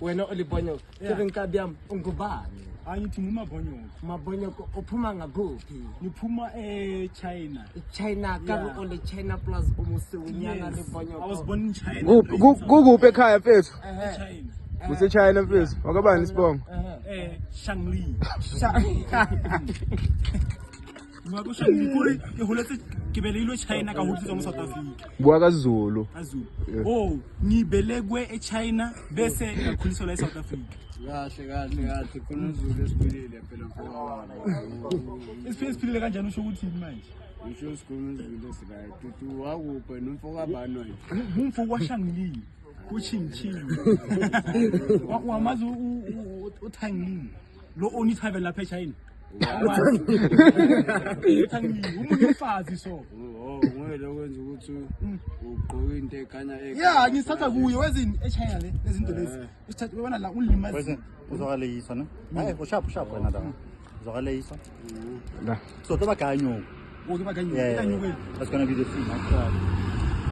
Wena olibonyo ke nkabi yami ungubani angithi mabonyoko uphuma ngakuphi ngiphuma eChina China ka ole China plus umusinyana libonyo I was born in China Kukuphi ekhaya mfethu China Kusechina mfethu wakabani isibongo Shangli Ngako Shangli kuri ke holetse ke belelwe China ka hodisa mo South Africa bua kaZulu oh ngibelekwe eChina bese ngakhuliswa la eSouth Africa kahle khona uZulu esiphilile phela mfowethu isiphile kanjani usho ukuthi manje ngisho sikhona uZulu esiright uthi wakuphe nomfoka bani wena ngumfoko waShangli kuChingching wamazi uTangling lo oni travel lapha eChina umfazi so ngwele okwenza ukuthi ugqoke into ekhanya yeah ngisatha kuye wezini eChina le lezinto lezi usithatha ubona la ulimazi uzokaleyisa no hayi ushap wena da uzokaleyisa la so toba kanyo o ke ba kanyo that's gonna be the thing